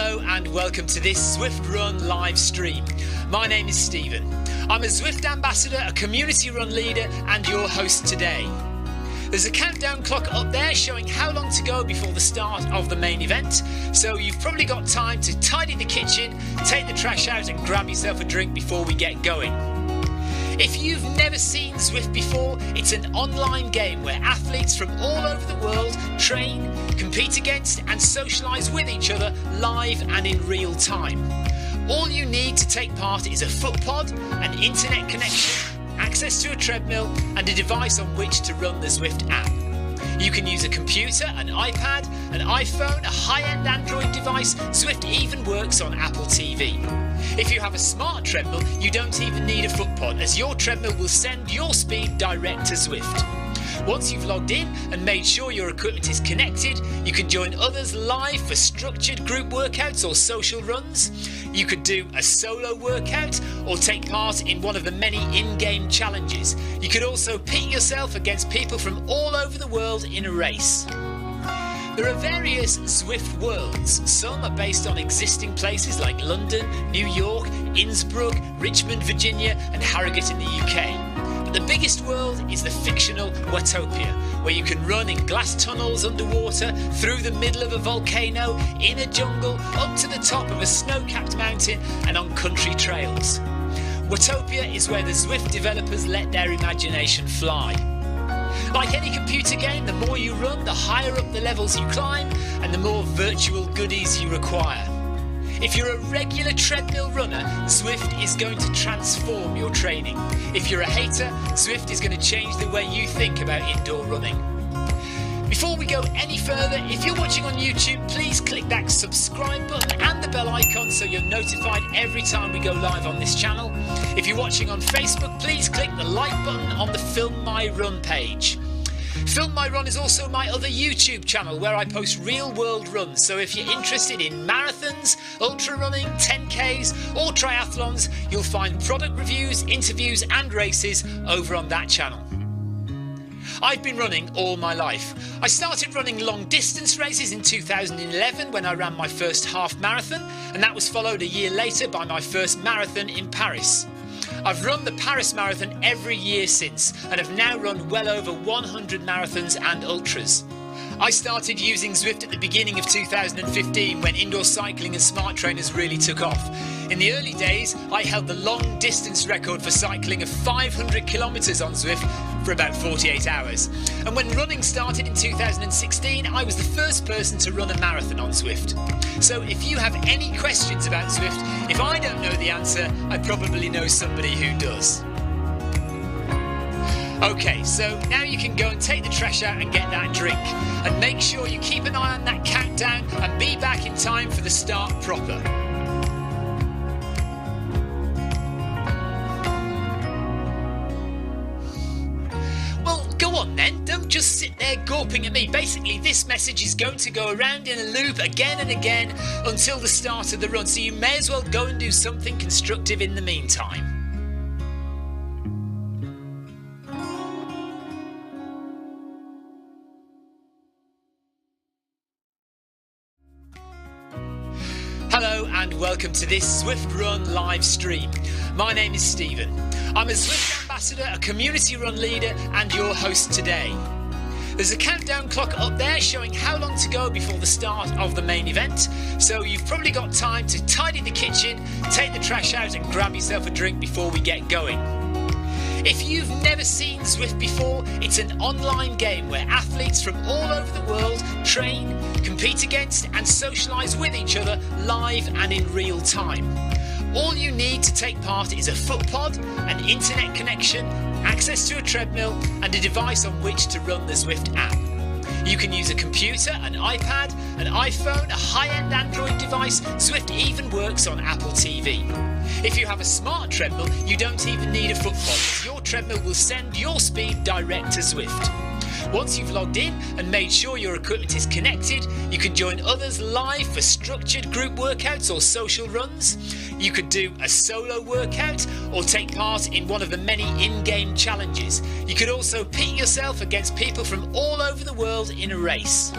Hello and welcome to this Zwift Run live stream. My name is Stephen. I'm a Zwift ambassador, a community run leader and your host today. There's a countdown clock up there showing how long to go before the start of the main event, so you've probably got time to tidy the kitchen, take the trash out and grab yourself a drink before we get going. If you've never seen Zwift before, it's an online game where athletes from all over the world train, compete against and socialise with each other live and in real time. All you need to take part is a foot pod, an internet connection, access to a treadmill and a device on which to run the Zwift app. You can use a computer, an iPad, an iPhone, a high-end Android device. Zwift even works on Apple TV. If you have a smart treadmill, you don't even need a foot pod, as your treadmill will send your speed direct to Zwift. Once you've logged in and made sure your equipment is connected, you can join others live for structured group workouts or social runs. You could do a solo workout or take part in one of the many in-game challenges. You could also pit yourself against people from all over the world in a race. There are various Zwift worlds. Some are based on existing places like London, New York, Innsbruck, Richmond, Virginia and Harrogate in the UK. But the biggest world is the fictional Watopia, where you can run in glass tunnels underwater, through the middle of a volcano, in a jungle, up to the top of a snow-capped mountain and on country trails. Watopia is where the Zwift developers let their imagination fly. Like any computer game, the more you run, the higher up the levels you climb and the more virtual goodies you require. If you're a regular treadmill runner, Zwift is going to transform your training. If you're a hater, Zwift is going to change the way you think about indoor running. Before we go any further, if you're watching on YouTube, please click that subscribe button and the bell icon so you're notified every time we go live on this channel. If you're watching on Facebook, please click the like button on the Film My Run page. Film My Run is also my other YouTube channel where I post real world runs, so if you're interested in marathons, ultra running, 10Ks or triathlons, you'll find product reviews, interviews and races over on that channel. I've been running all my life. I started running long distance races in 2011 when I ran my first half marathon, and that was followed a year later by my first marathon in Paris. I've run the Paris Marathon every year since and have now run well over 100 marathons and ultras. I started using Zwift at the beginning of 2015 when indoor cycling and smart trainers really took off. In the early days, I held the long distance record for cycling of 500 kilometres on Zwift for about 48 hours. And when running started in 2016, I was the first person to run a marathon on Zwift. So if you have any questions about Zwift, if I don't know the answer, I probably know somebody who does. Okay, so now you can go and take the trash out and get that drink. And make sure you keep an eye on that countdown and be back in time for the start proper. Well, go on then, don't just sit there gawping at me. Basically, this message is going to go around in a loop again and again until the start of the run, so you may as well go and do something constructive in the meantime. Hello and welcome to this Zwift Run live stream. My name is Stephen. I'm a Zwift ambassador, a community run leader and your host today. There's a countdown clock up there showing how long to go before the start of the main event, so you've probably got time to tidy the kitchen, take the trash out and grab yourself a drink before we get going. If you've never seen Zwift before, it's an online game where athletes from all over the world train, compete against and socialise with each other live and in real time. All you need to take part is a foot pod, an internet connection, access to a treadmill and a device on which to run the Zwift app. You can use a computer, an iPad, an iPhone, a high-end Android device. Zwift even works on Apple TV. If you have a smart treadmill, you don't even need a foot pod. Your treadmill will send your speed direct to Zwift. Once you've logged in and made sure your equipment is connected, you can join others live for structured group workouts or social runs. You could do a solo workout or take part in one of the many in-game challenges. You could also pit yourself against people from all over the world in a race.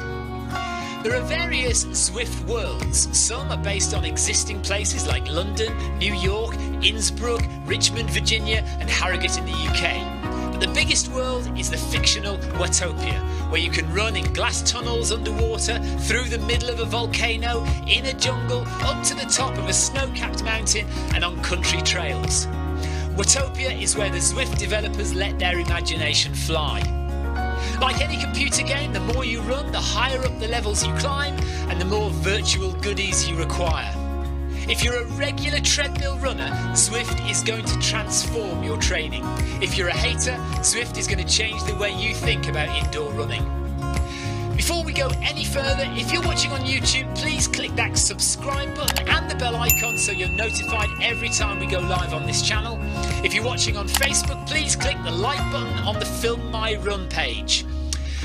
There are various Zwift worlds. Some are based on existing places like London, New York, Innsbruck, Richmond, Virginia and Harrogate in the UK. But the biggest world is the fictional Watopia, where you can run in glass tunnels underwater, through the middle of a volcano, in a jungle, up to the top of a snow-capped mountain and on country trails. Watopia is where the Zwift developers let their imagination fly. Like any computer game, the more you run, the higher up the levels you climb and the more virtual goodies you require. If you're a regular treadmill runner, Zwift is going to transform your training. If you're a hater, Zwift is going to change the way you think about indoor running. Before we go any further, if you're watching on YouTube, please click that subscribe button and the bell icon so you're notified every time we go live on this channel. If you're watching on Facebook, please click the like button on the Film My Run page.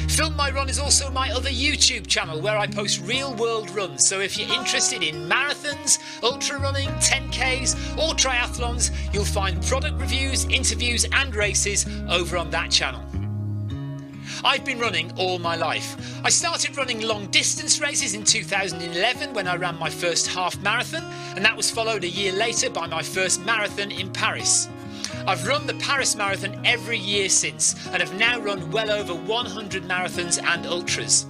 Film My Run is also my other YouTube channel where I post real world runs, so if you're interested in marathons, ultra running, 10Ks or triathlons, you'll find product reviews, interviews and races over on that channel. I've been running all my life. I started running long distance races in 2011 when I ran my first half marathon, and that was followed a year later by my first marathon in Paris. I've run the Paris Marathon every year since and have now run well over 100 marathons and ultras.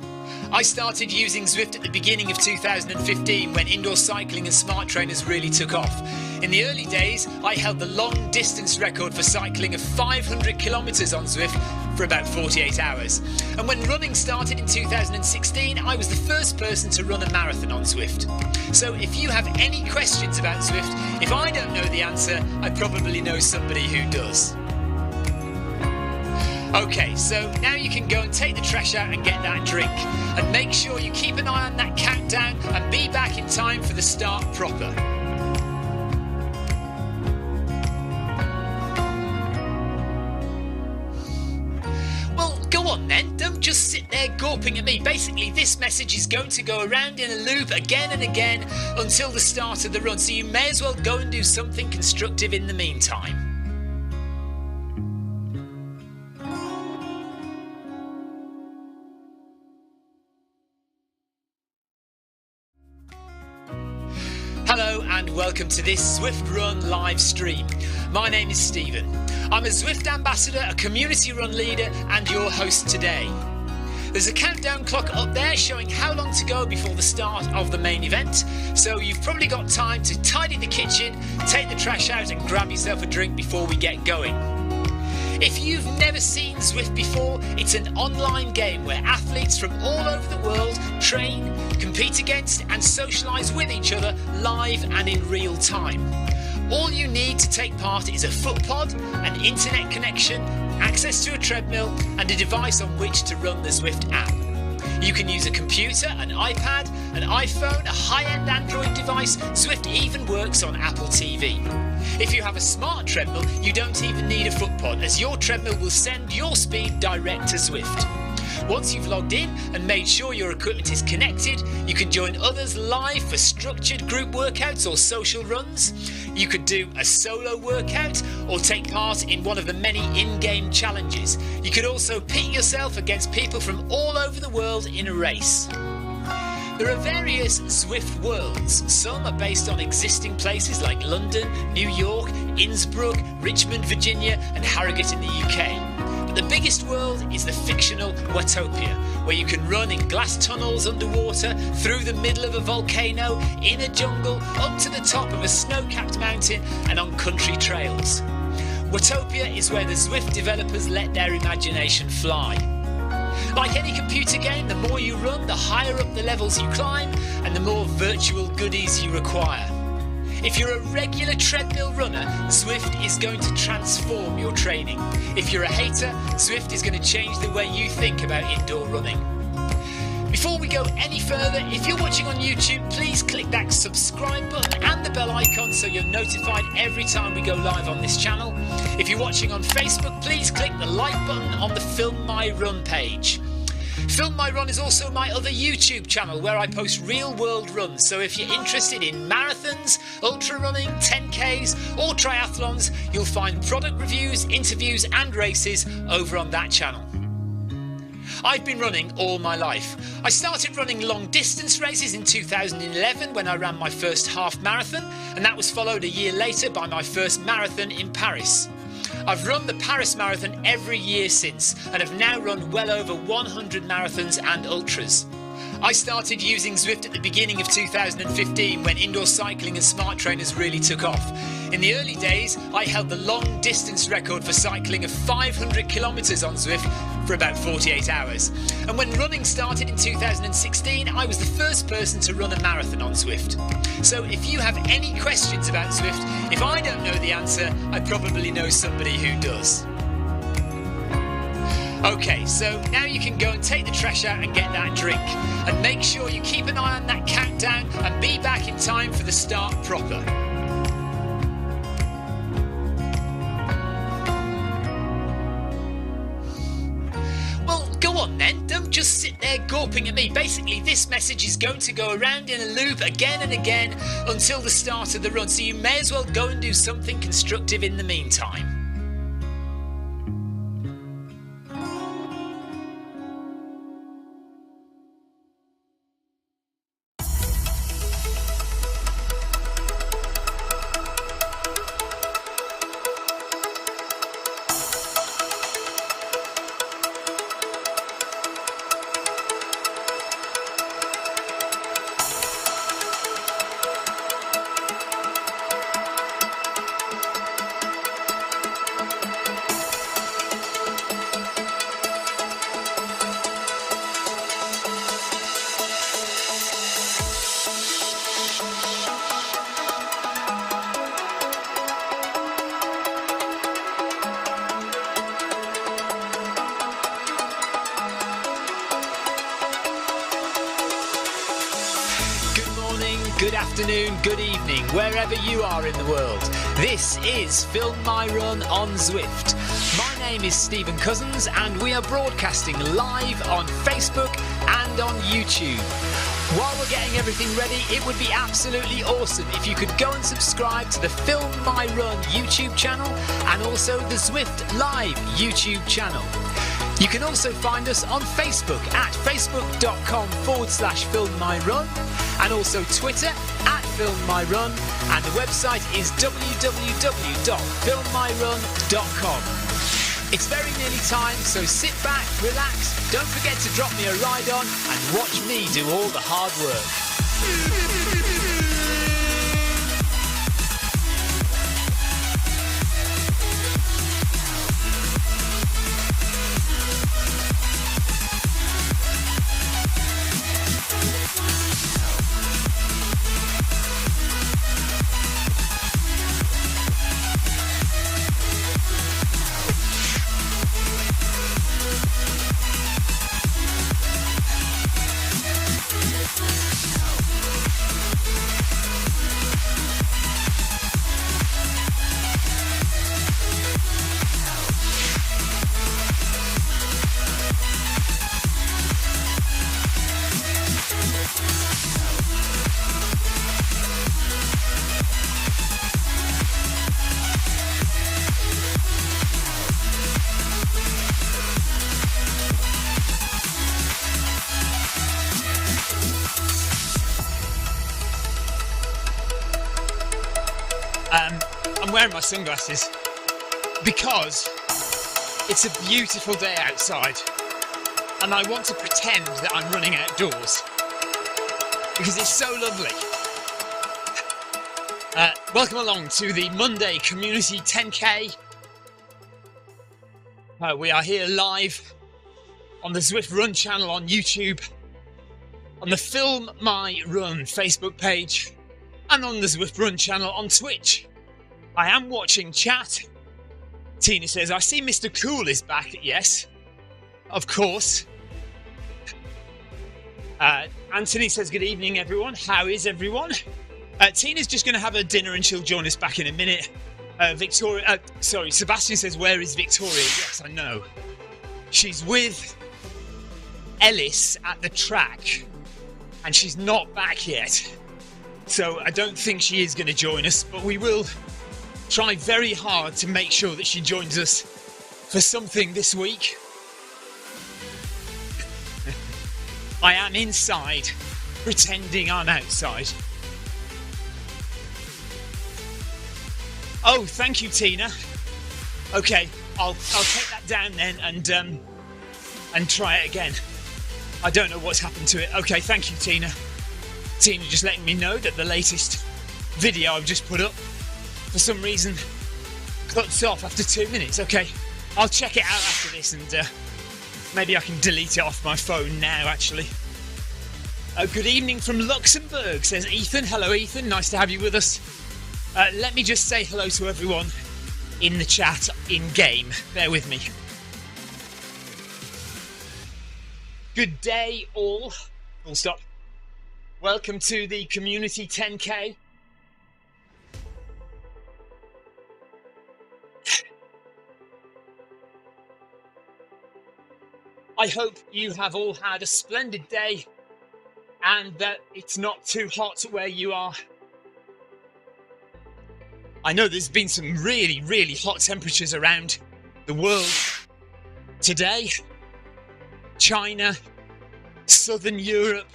I started using Zwift at the beginning of 2015 when indoor cycling and smart trainers really took off. In the early days, I held the long distance record for cycling of 500 kilometres on Zwift for about 48 hours. And when running started in 2016, I was the first person to run a marathon on Zwift. So if you have any questions about Zwift, if I don't know the answer, I probably know somebody who does. Okay, so now you can go and take the trash out and get that drink. And make sure you keep an eye on that countdown and be back in time for the start proper. Well, go on then, don't just sit there gawping at me. Basically, this message is going to go around in a loop again and again until the start of the run, so you may as well go and do something constructive in the meantime. Hello and welcome to this Zwift Run live stream. My name is Stephen. I'm a Zwift ambassador, a community run leader and your host today. There's a countdown clock up there showing how long to go before the start of the main event, so you've probably got time to tidy the kitchen, take the trash out and grab yourself a drink before we get going. If you've never seen Zwift before, it's an online game where athletes from all over the world train, compete against and socialise with each other live and in real time. All you need to take part is a foot pod, an internet connection, access to a treadmill and a device on which to run the Zwift app. You can use a computer, an iPad, an iPhone, a high-end Android device. Zwift even works on Apple TV. If you have a smart treadmill, you don't even need a foot pod, as your treadmill will send your speed direct to Zwift. Once you've logged in and made sure your equipment is connected, you can join others live for structured group workouts or social runs. You could do a solo workout or take part in one of the many in-game challenges. You could also pit yourself against people from all over the world in a race. There are various Zwift worlds. Some are based on existing places like London, New York, Innsbruck, Richmond, Virginia and Harrogate in the UK. But the biggest world is the fictional Watopia, where you can run in glass tunnels underwater, through the middle of a volcano, in a jungle, up to the top of a snow-capped mountain and on country trails. Watopia is where the Zwift developers let their imagination fly. Like any computer game, the more you run, the higher up the levels you climb and the more virtual goodies you require. If you're a regular treadmill runner, Zwift is going to transform your training. If you're a hater, Zwift is going to change the way you think about indoor running. Before we go any further, if you're watching on YouTube, please click that subscribe button and the bell icon so you're notified every time we go live on this channel. If you're watching on Facebook, please click the like button on the Film My Run page. Film My Run is also my other YouTube channel where I post real world runs, so if you're interested in marathons, ultra running, 10Ks or triathlons, you'll find product reviews, interviews and races over on that channel. I've been running all my life. I started running long distance races in 2011 when I ran my first half marathon, and that was followed a year later by my first marathon in Paris. I've run the Paris Marathon every year since and have now run well over 100 marathons and ultras. I started using Zwift at the beginning of 2015 when indoor cycling and smart trainers really took off. In the early days, I held the long distance record for cycling of 500 kilometres on Zwift for about 48 hours. And when running started in 2016, I was the first person to run a marathon on Zwift. So if you have any questions about Zwift, if I don't know the answer, I probably know somebody who does. Okay, so now you can go and take the trash out and get that drink. And make sure you keep an eye on that countdown and be back in time for the start proper. Well, go on then, don't just sit there gawping at me. Basically, this message is going to go around in a loop again and again until the start of the run, so you may as well go and do something constructive in the meantime. Good afternoon, good evening, wherever you are in the world. This is Film My Run on Zwift. My name is Stephen Cousins and we are broadcasting live on Facebook and on YouTube. While we're getting everything ready, it would be absolutely awesome if you could go and subscribe to the Film My Run YouTube channel and also the Zwift Live YouTube channel. You can also find us on Facebook at facebook.com/filmmyrun and also Twitter at filmmyrun, and the website is www.filmmyrun.com. It's very nearly time, so sit back, relax, don't forget to drop me a ride on and watch me do all the hard work. I'm wearing my sunglasses because it's a beautiful day outside and I want to pretend that I'm running outdoors because it's so lovely. Welcome along to the Monday Community 10K. We are here live on the Zwift Run channel on YouTube, on the Film My Run Facebook page, and on the Zwift Run channel on Twitch. I am watching chat. Tina says, I see Mr. Cool is back. Yes, of course. Anthony says, good evening, everyone. How is everyone? Tina's just going to have her dinner and she'll join us back in a minute. Sebastian says, where is Victoria? Yes, I know. She's with Ellis at the track and she's not back yet. So I don't think she is going to join us, but we will try very hard to make sure that she joins us for something this week. I am inside, pretending I'm outside. Oh, thank you, Tina. Okay, I'll take that down then and try it again. I don't know what's happened to it. Okay, thank you, Tina. Tina just letting me know that the latest video I've just put up, for some reason, cuts off after 2 minutes. Okay, I'll check it out after this and maybe I can delete it off my phone now, actually. Good evening from Luxembourg, says Ethan. Hello, Ethan. Nice to have you with us. Let me just say hello to everyone in the chat in-game. Bear with me. Good day, all. Full stop. Welcome to the Community 10K. I hope you have all had a splendid day and that it's not too hot where you are. I know there's been some really, really hot temperatures around the world today. China, Southern Europe,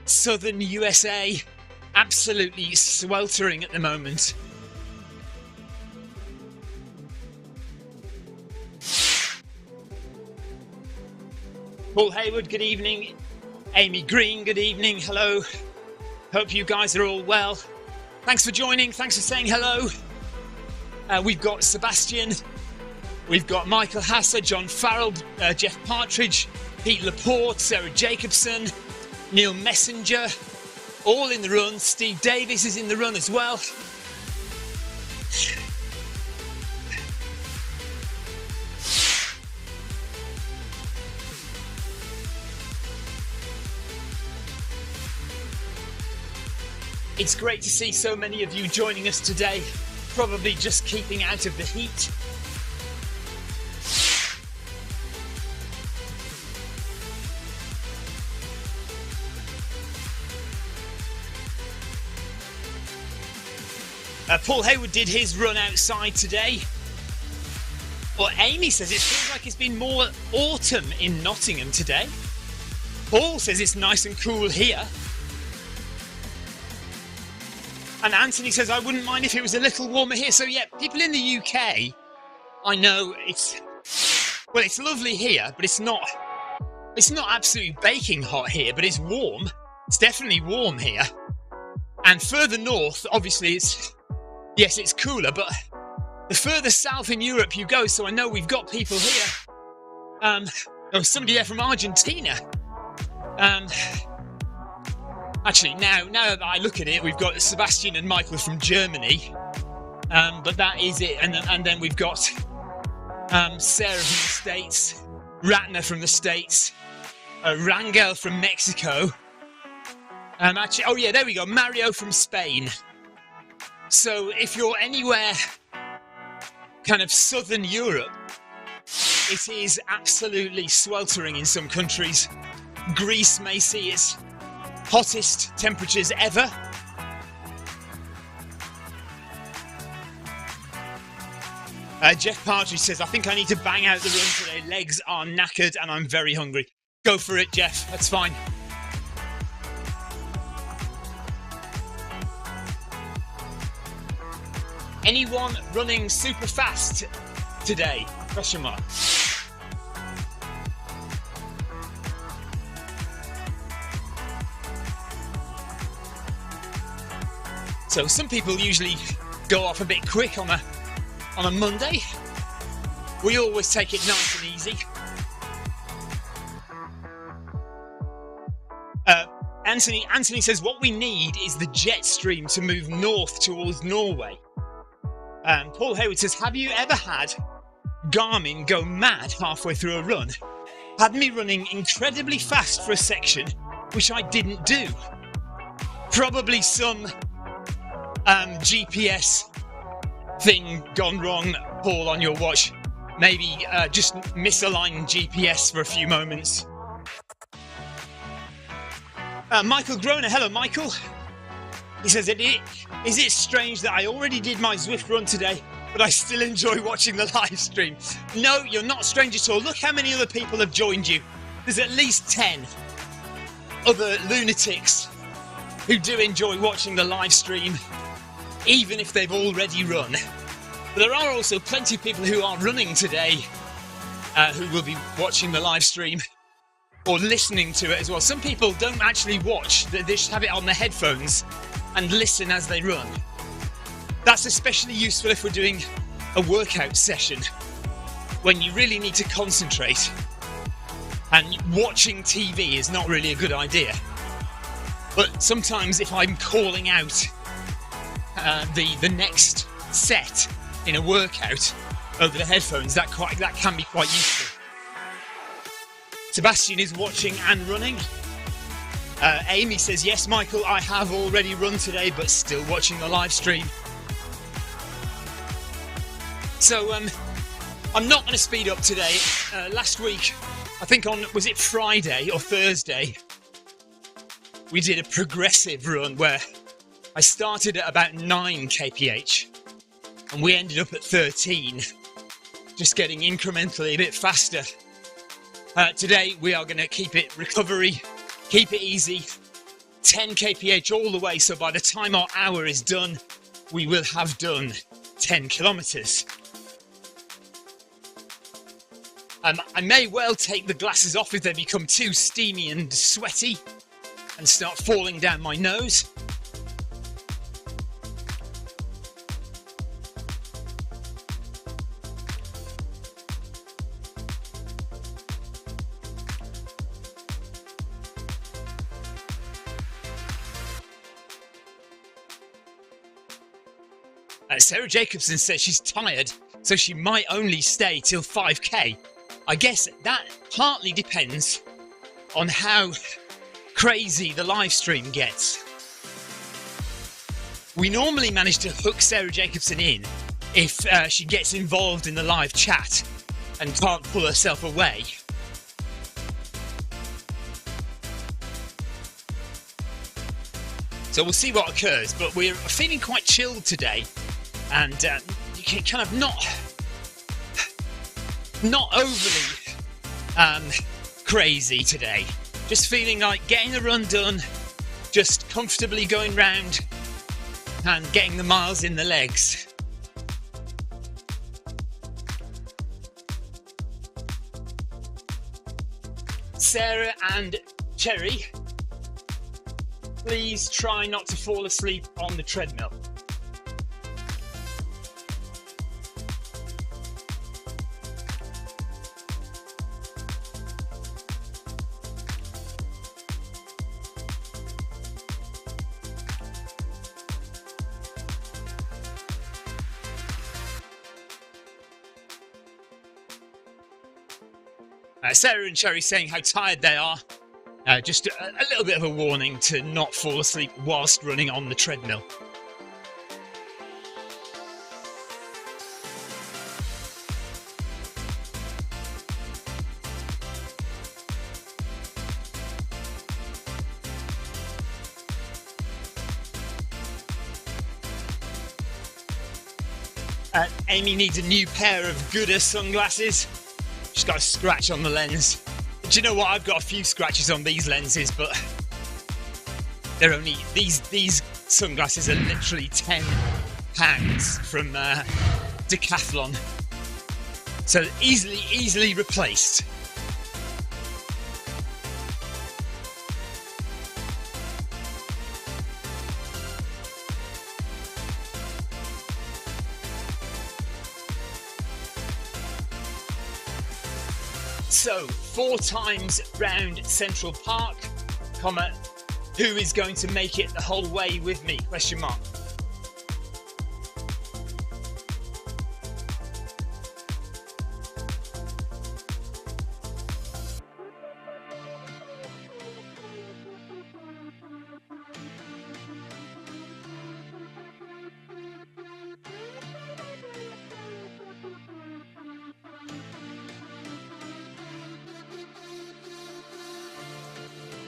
Southern USA, absolutely sweltering at the moment. Paul Hayward, good evening. Amy Green, good evening. Hello. Hope you guys are all well. Thanks for joining. Thanks for saying hello. We've got Sebastian. We've got Michael Hasser, John Farrell, Jeff Partridge, Pete Laporte, Sarah Jacobson, Neil Messenger, all in the run. Steve Davis is in the run as well. It's great to see so many of you joining us today, probably just keeping out of the heat. Paul Hayward did his run outside today. Well, Amy says it feels like it's been more autumn in Nottingham today. Paul says it's nice and cool here. And Anthony says, I wouldn't mind if it was a little warmer here. So yeah, people in the UK, I know it's lovely here, but it's not absolutely baking hot here, but it's warm. It's definitely warm here. And further north, obviously it's cooler, but the further south in Europe you go, so I know we've got people here. Somebody there from Argentina. Actually, now that I look at it, we've got Sebastian and Michael from Germany, but that is it. And then we've got Sarah from the States, Ratner from the States, Rangel from Mexico. Actually, oh yeah, there we go, Mario from Spain. So if you're anywhere kind of southern Europe, it is absolutely sweltering in some countries. Greece may see its hottest temperatures ever. Jeff Partridge says, I think I need to bang out the run today. Legs are knackered and I'm very hungry. Go for it, Jeff. That's fine. Anyone running super fast today? Question mark. So some people usually go off a bit quick on a Monday. We always take it nice and easy. Anthony says what we need is the jet stream to move north towards Norway. Paul Hayward says, have you ever had Garmin go mad halfway through a run? Had me running incredibly fast for a section, which I didn't do. Probably some GPS thing gone wrong, Paul, on your watch. Maybe just misaligned GPS for a few moments. Michael Groner, hello Michael. He says, is it strange that I already did my Zwift run today, but I still enjoy watching the live stream? No, you're not strange at all. Look how many other people have joined you. There's at least 10. other lunatics who do enjoy watching the live stream, even if they've already run. But there are also plenty of people who are running today who will be watching the live stream or listening to it as well. Some people don't actually watch, they just have it on their headphones and listen as they run. That's especially useful if we're doing a workout session, when you really need to concentrate, and watching TV is not really a good idea. But sometimes if I'm calling out the next set in a workout over the headphones, that can be quite useful. Sebastian is watching and running. Amy says, yes, Michael, I have already run today, but still watching the live stream. So I'm not going to speed up today. Last week, I think was it Friday or Thursday, we did a progressive run where I started at about 9 kph and we ended up at 13, just getting incrementally a bit faster. Today we are going to keep it recovery, keep it easy, 10 kph all the way, so by the time our hour is done, we will have done 10 kilometres. I may well take the glasses off if they become too steamy and sweaty and start falling down my nose. Sarah Jacobson says she's tired, so she might only stay till 5k. I guess that partly depends on how crazy the live stream gets. We normally manage to hook Sarah Jacobson in if she gets involved in the live chat and can't pull herself away. So we'll see what occurs, but we're feeling quite chilled today, and you can kind of not overly crazy today. Just feeling like getting the run done, just comfortably going round and getting the miles in the legs. Sarah and Cherry, please try not to fall asleep on the treadmill. Sarah and Cherry saying how tired they are. Just a little bit of a warning to not fall asleep whilst running on the treadmill. Amy needs a new pair of Gooder sunglasses. She's got a scratch on the lens. Do you know what? I've got a few scratches on these lenses, but they're only these sunglasses are literally £10 from Decathlon, so easily replaced. So, 4 times round Central Park, who is going to make it the whole way with me, question mark.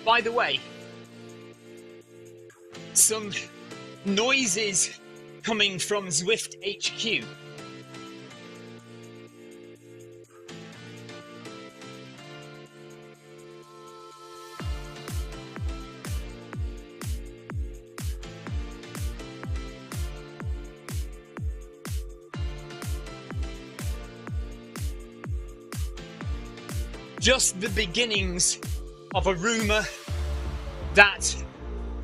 By the way, some noises coming from Zwift HQ. just the beginnings of a rumour that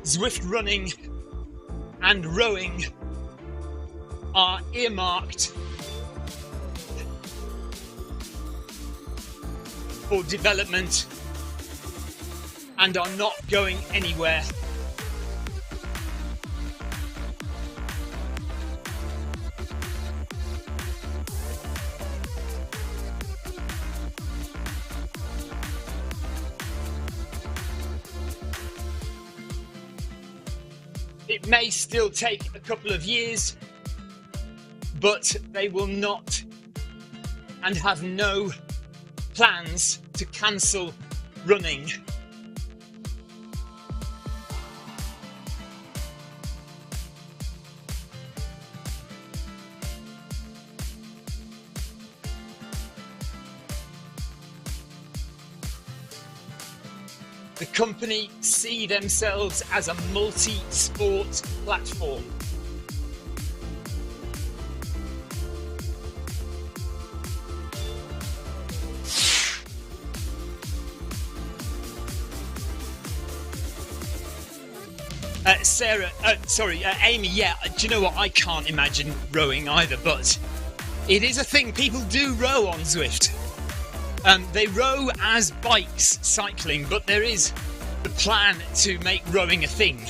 Zwift running and rowing are earmarked for development and are not going anywhere. It may still take a couple of years, but they will not and have no plans to cancel running. The company see themselves as a multi-sport platform. Amy, yeah, do you know what? I can't imagine rowing either, but it is a thing. People do row on Zwift. They row as bikes cycling, but there is the plan to make rowing a thing.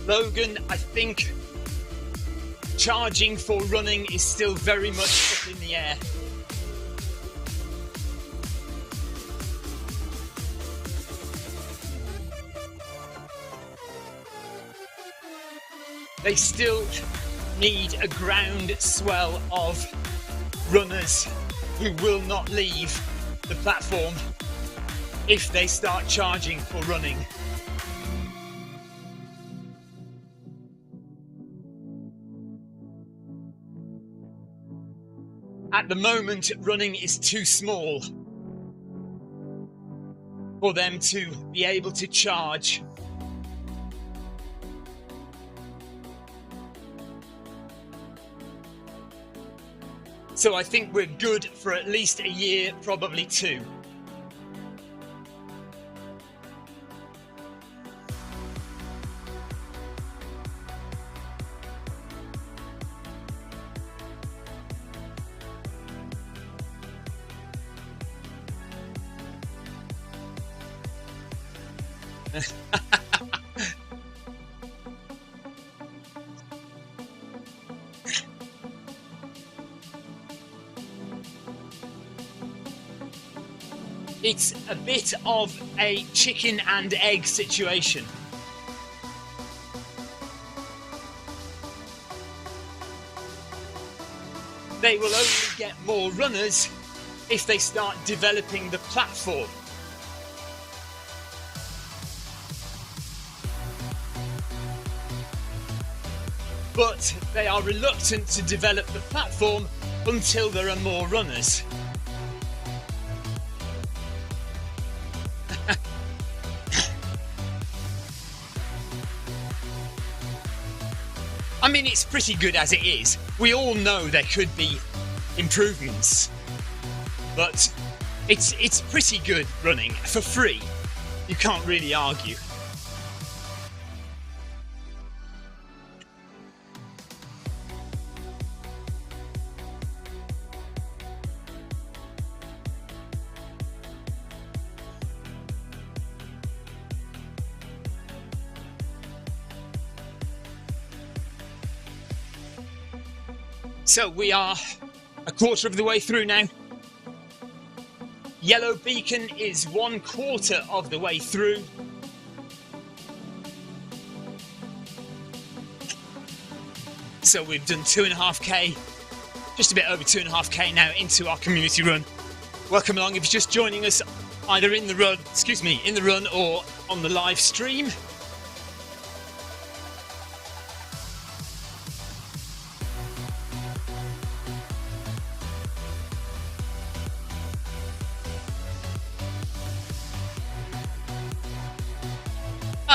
Logan, I think charging for running is still very much up in the air. They still need a groundswell of runners who will not leave the platform if they start charging for running. At the moment, running is too small for them to be able to charge. So I think we're good for at least a year, probably two. It's a bit of a chicken and egg situation. They will only get more runners if they start developing the platform. But they are reluctant to develop the platform until there are more runners. I mean, it's pretty good as it is. We all know there could be improvements, but it's pretty good running for free. You can't really argue. So we are a quarter of the way through now. Yellow Beacon is 1/4 of the way through. So we've done 2.5k, just a bit over 2.5k now into our community run. Welcome along if you're just joining us either in the run or on the live stream.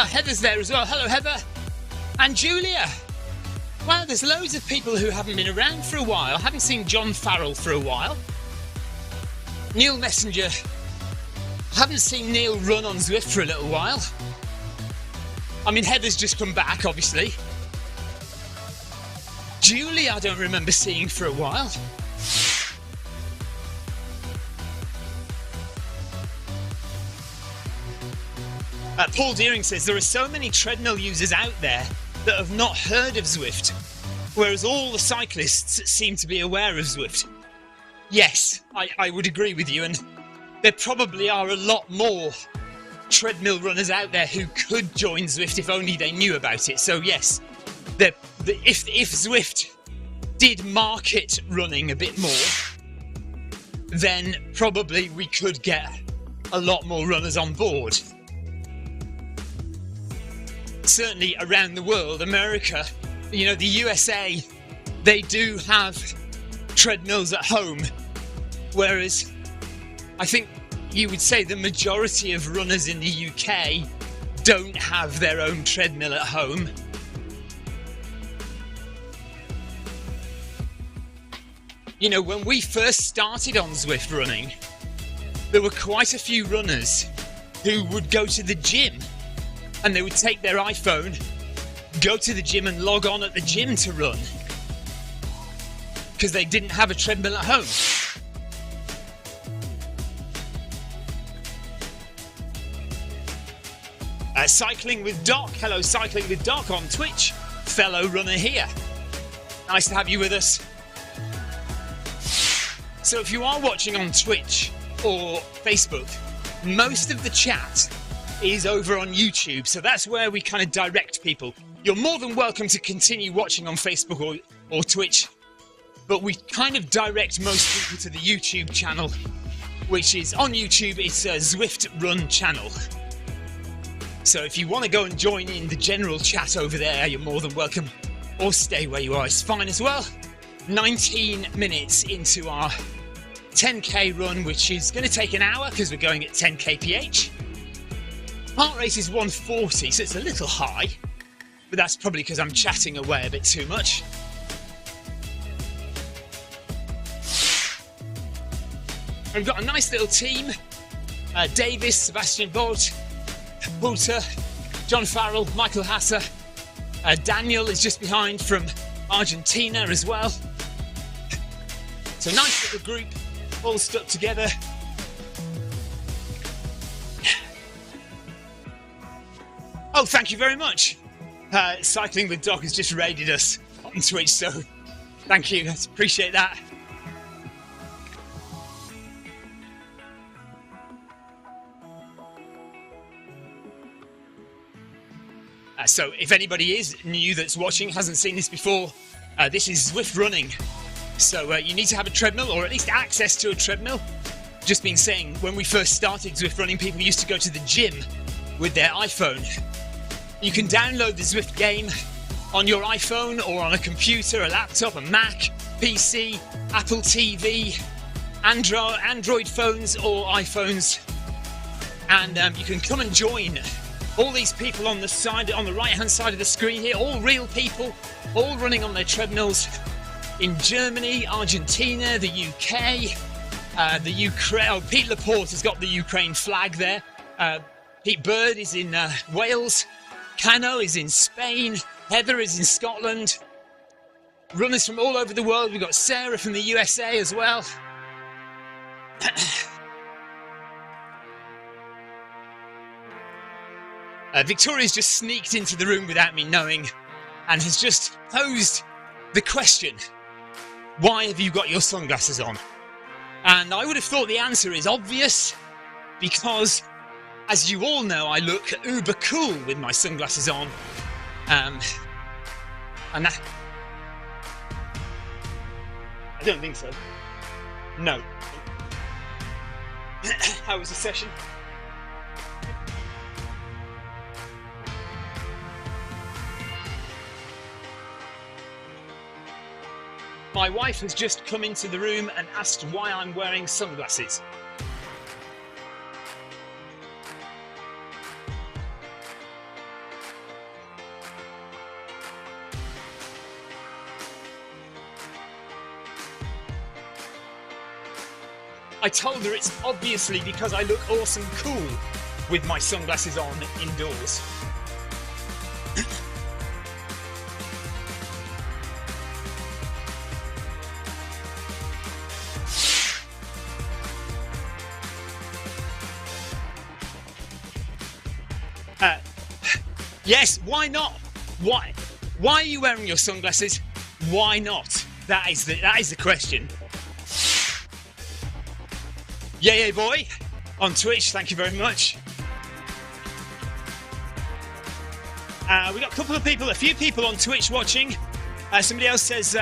Heather's there as well. Hello, Heather. And Julia. Wow, there's loads of people who haven't been around for a while. I haven't seen John Farrell for a while. Neil Messenger. I haven't seen Neil run on Zwift for a little while. I mean, Heather's just come back, obviously. Julie, I don't remember seeing for a while. Paul Deering says, there are so many treadmill users out there that have not heard of Zwift, whereas all the cyclists seem to be aware of Zwift. Yes, I would agree with you, and there probably are a lot more treadmill runners out there who could join Zwift if only they knew about it. So yes, if Zwift did market running a bit more, then probably we could get a lot more runners on board. Certainly around the world, America, you know, the USA, they do have treadmills at home, whereas I think you would say the majority of runners in the UK don't have their own treadmill at home. You know, when we first started on Zwift running, there were quite a few runners who would go to the gym and they would take their iPhone, go to the gym and log on at the gym to run because they didn't have a treadmill at home. Cycling with Doc. Hello, Cycling with Doc on Twitch. Fellow runner here. Nice to have you with us. So if you are watching on Twitch or Facebook, most of the chat is over on YouTube. So that's where we kind of direct people. You're more than welcome to continue watching on Facebook or Twitch, but we kind of direct most people to the YouTube channel, which is on YouTube. It's a Zwift Run channel. So if you want to go and join in the general chat over there, you're more than welcome, or stay where you are, it's fine as well. 19 minutes into our 10k run, which is going to take an hour because we're going at 10 kph. Heart rate is 140, so it's a little high, but that's probably because I'm chatting away a bit too much. We've got a nice little team. Davis, Sebastian Bolt, Walter, John Farrell, Michael Hasser. Daniel is just behind from Argentina as well. So nice little group, all stuck together. Oh, thank you very much. Cycling with Doc has just raided us on Twitch, so thank you, I appreciate that. So if anybody is new that's watching, hasn't seen this before, this is Zwift running. So you need to have a treadmill, or at least access to a treadmill. Just been saying, when we first started Zwift running, people used to go to the gym with their iPhone. You can download the Zwift game on your iPhone or on a computer, a laptop, a Mac, PC, Apple TV, Android phones or iPhones. And you can come and join all these people on the right-hand side of the screen here, all real people, all running on their treadmills in Germany, Argentina, the UK, the Ukraine. Oh, Pete Laporte has got the Ukraine flag there. Pete Bird is in Wales. Cano is in Spain. Heather is in Scotland. Runners from all over the world. We've got Sarah from the USA as well. Victoria's just sneaked into the room without me knowing and has just posed the question, why have you got your sunglasses on? And I would have thought the answer is obvious, because as you all know, I look uber cool with my sunglasses on. And that... I don't think so. No. How was the session? My wife has just come into the room and asked why I'm wearing sunglasses. I told her it's obviously because I look awesome cool with my sunglasses on indoors. Yes, why not? Why are you wearing your sunglasses? Why not? That is the question. Yeah, boy, on Twitch, thank you very much. We got a few people on Twitch watching. Somebody else says,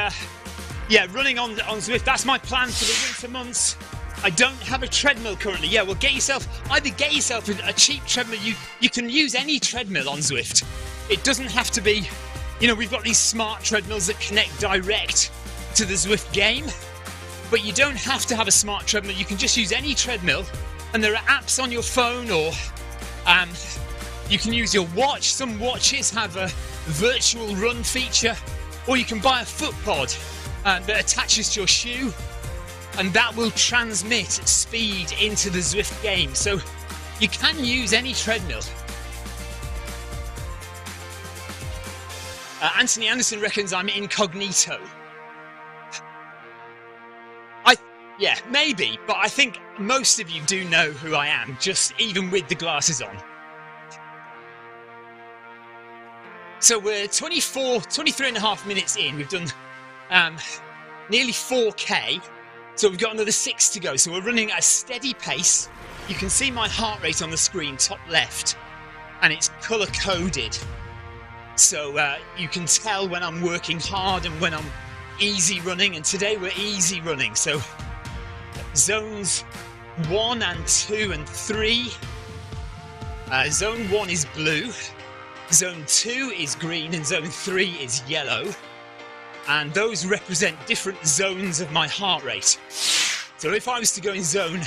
yeah, running on Zwift, that's my plan for the winter months. I don't have a treadmill currently. Yeah, well, get yourself a cheap treadmill. You can use any treadmill on Zwift. It doesn't have to be, we've got these smart treadmills that connect direct to the Zwift game, but you don't have to have a smart treadmill. You can just use any treadmill, and there are apps on your phone, or you can use your watch. Some watches have a virtual run feature, or you can buy a foot pod that attaches to your shoe, and that will transmit speed into the Zwift game. So you can use any treadmill. Anthony Anderson reckons I'm incognito. Yeah, maybe, but I think most of you do know who I am, just even with the glasses on. So we're 23 and a half minutes in. We've done nearly 4K. So we've got another 6 to go. So we're running at a steady pace. You can see my heart rate on the screen, top left, and it's color coded. So you can tell when I'm working hard and when I'm easy running. And today we're easy running. So zones 1 and 2 and 3. Zone 1 is blue. Zone 2 is green and zone 3 is yellow. And those represent different zones of my heart rate. So if I was to go in zone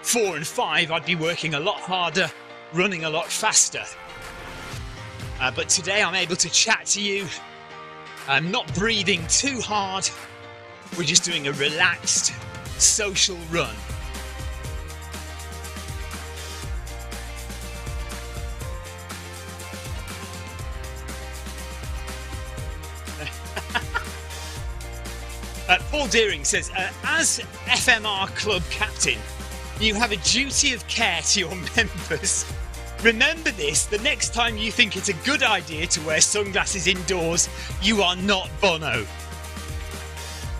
4 and 5, I'd be working a lot harder, running a lot faster. But today I'm able to chat to you. I'm not breathing too hard. We're just doing a relaxed social run. Paul Deering says, as FMR club captain, you have a duty of care to your members. Remember this, the next time you think it's a good idea to wear sunglasses indoors, you are not Bono.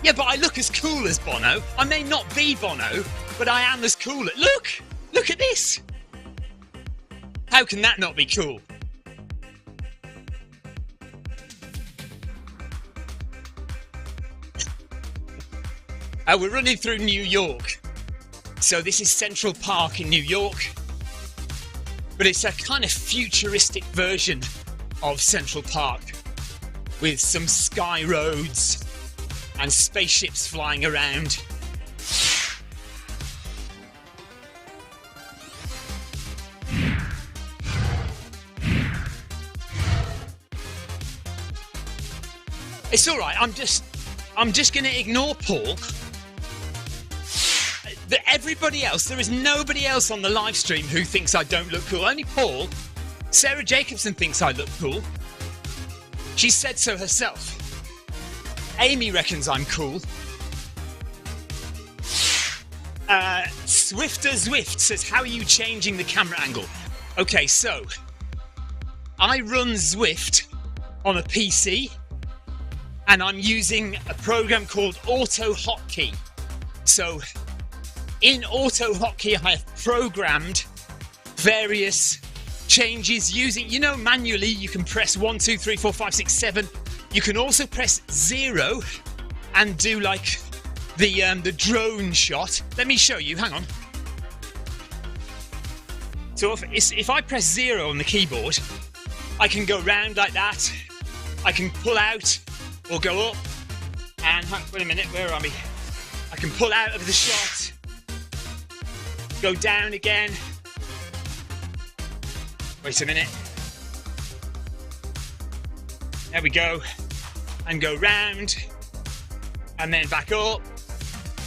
Yeah, but I look as cool as Bono. I may not be Bono, but I am as cool. Look at this. How can that not be cool? We're running through New York. So this is Central Park in New York. But it's a kind of futuristic version of Central Park with some sky roads and spaceships flying around. It's all right. I'm just going to ignore Paul. Everybody else, there is nobody else on the live stream who thinks I don't look cool. Only Paul. Sarah Jacobson thinks I look cool. She said so herself. Amy reckons I'm cool. Swifter Zwift says, how are you changing the camera angle? Okay, so I run Zwift on a PC and I'm using a program called Auto Hotkey. So in Auto Hotkey, I have programmed various changes using, manually you can press 1, 2, 3, 4, 5, 6, 7. You can also press 0 and do like the drone shot. Let me show you, hang on. So if I press 0 on the keyboard, I can go round like that. I can pull out or go up. And wait a minute, where are we? I can pull out of the shot. Go down again. Wait a minute. There we go. And go round. And then back up.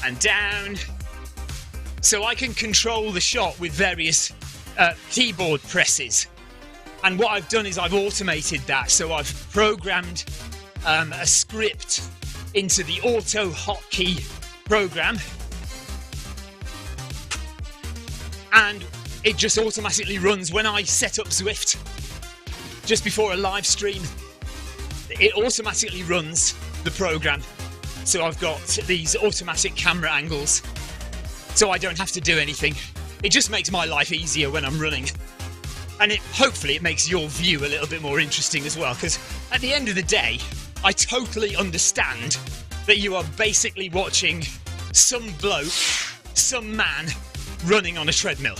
And down. So I can control the shot with various keyboard presses. And what I've done is I've automated that. So I've programmed a script into the auto hotkey program. And it just automatically runs when I set up Zwift just before a live stream. It automatically runs the program. So I've got these automatic camera angles, so I don't have to do anything. It just makes my life easier when I'm running. And hopefully it makes your view a little bit more interesting as well, because at the end of the day, I totally understand that you are basically watching some bloke, some man running on a treadmill.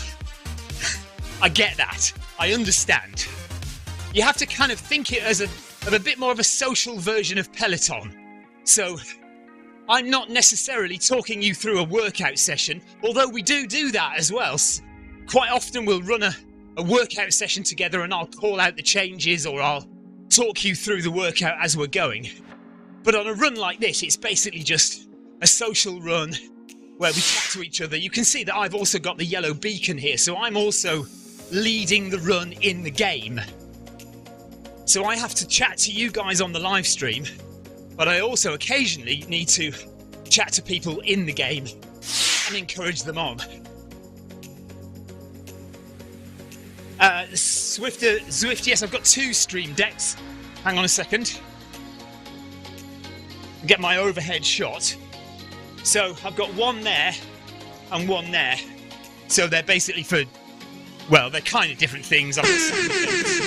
I get that. I understand. You have to kind of think it as a bit more of a social version of Peloton. So I'm not necessarily talking you through a workout session, although we do that as well. Quite often we'll run a workout session together and I'll call out the changes or I'll talk you through the workout as we're going. But on a run like this, it's basically just a social run where we chat to each other. You can see that I've also got the yellow beacon here, so I'm also leading the run in the game. So I have to chat to you guys on the live stream, but I also occasionally need to chat to people in the game and encourage them on. Zwift, yes, I've got 2 stream decks. Hang on a second. Get my overhead shot. So I've got one there and one there. So they're basically for, well, they're kind of different things. I've got sound effects.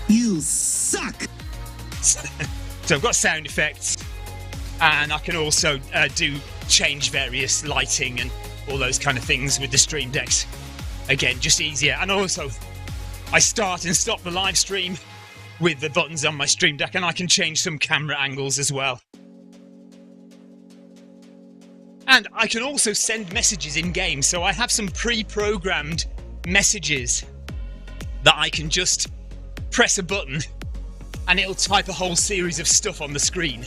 You suck! So I've got sound effects, and I can also change various lighting and all those kind of things with the stream decks. Again, just easier. And also, I start and stop the live stream with the buttons on my stream deck, and I can change some camera angles as well. And I can also send messages in game, so I have some pre-programmed messages that I can just press a button and it'll type a whole series of stuff on the screen.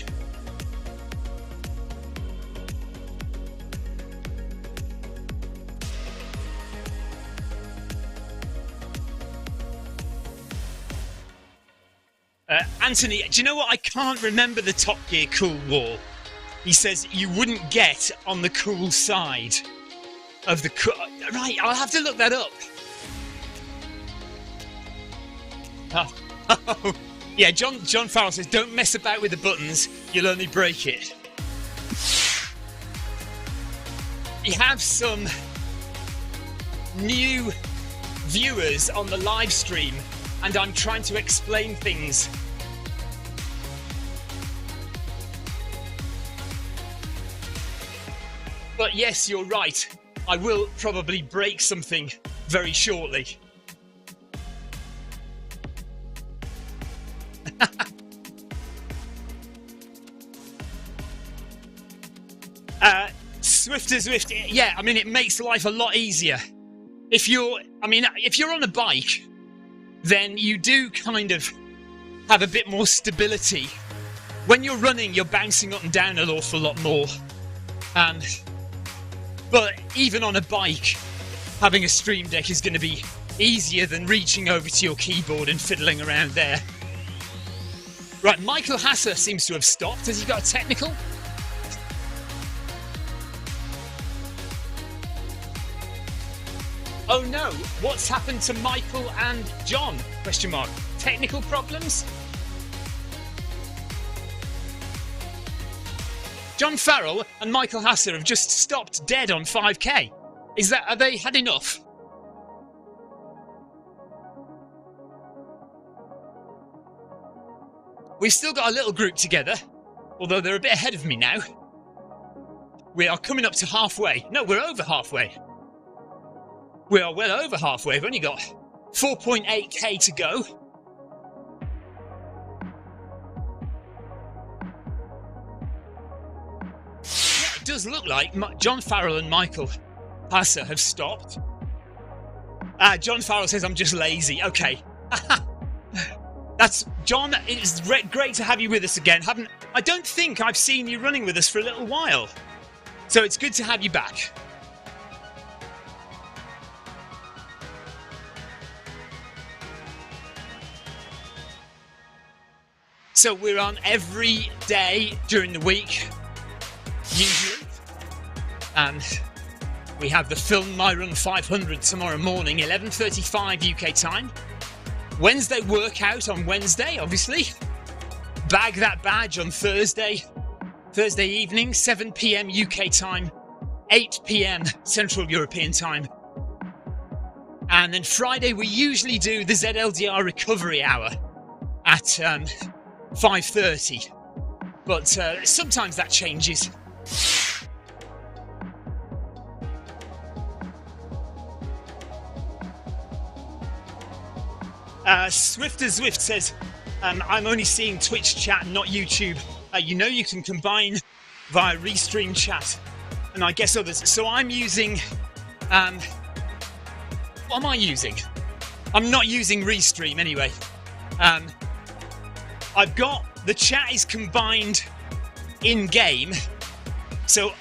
Anthony, do you know what? I can't remember the Top Gear cool wall. He says you wouldn't get on the cool side of the right, I'll have to look that up. Oh. Yeah, John Farrell says don't mess about with the buttons, you'll only break it. We have some new viewers on the live stream and I'm trying to explain things. But yes, you're right. I will probably break something very shortly. Zwift, yeah, I mean, it makes life a lot easier. If you're on a bike, then you do kind of have a bit more stability. When you're running, you're bouncing up and down an awful lot more. But even on a bike, having a stream deck is going to be easier than reaching over to your keyboard and fiddling around there. Right, Michael Hasser seems to have stopped. Has he got a technical? Oh no, what's happened to Michael and John? Question mark. Technical problems? John Farrell and Michael Hasser have just stopped dead on 5k. Are they had enough? We've still got a little group together, although they're a bit ahead of me now. We are coming up to halfway. No, we're over halfway. We are well over halfway. We've only got 4.8k to go. Yeah, it does look like John Farrell and Michael Hasser have stopped. John Farrell says, I'm just lazy. Okay. That's John. It's great to have you with us again. I don't think I've seen you running with us for a little while. So it's good to have you back. So we're on every day during the week, usually. And we have the Film My Run 500 tomorrow morning, 11:35 UK time. Wednesday workout on Wednesday, obviously. Bag that badge on Thursday evening, 7 p.m. UK time, 8 p.m. Central European time. And then Friday, we usually do the ZLDR recovery hour at 5:30. But sometimes that changes. Zwift says, I'm only seeing Twitch chat, not YouTube. You know you can combine via Restream chat, and I guess others. So I'm using... what am I using? I'm not using Restream anyway. I've got... The chat is combined in-game. So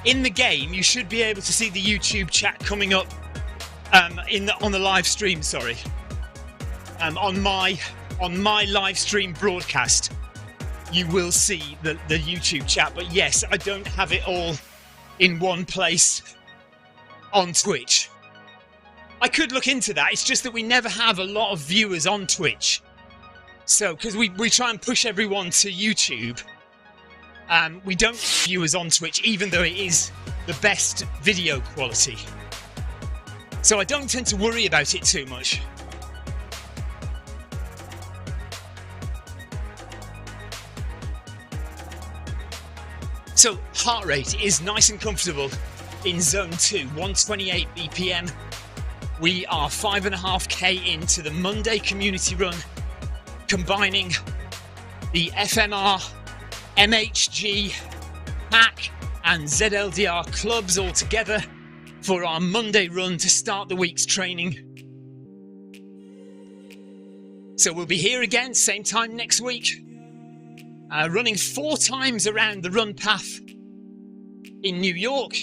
in the game, you should be able to see the YouTube chat coming up on the live stream, sorry. On my live stream broadcast, you will see the YouTube chat. But yes, I don't have it all in one place on Twitch. I could look into that. It's just that we never have a lot of viewers on Twitch. So, because we try and push everyone to YouTube, we don't have viewers on Twitch, even though it is the best video quality. So I don't tend to worry about it too much. So heart rate is nice and comfortable in zone 2, 128 BPM. We are 5.5k into the Monday community run, combining the FMR, MHG, PACK and ZLDR clubs all together for our Monday run to start the week's training. So we'll be here again, same time next week, running 4 times around the run path in New York.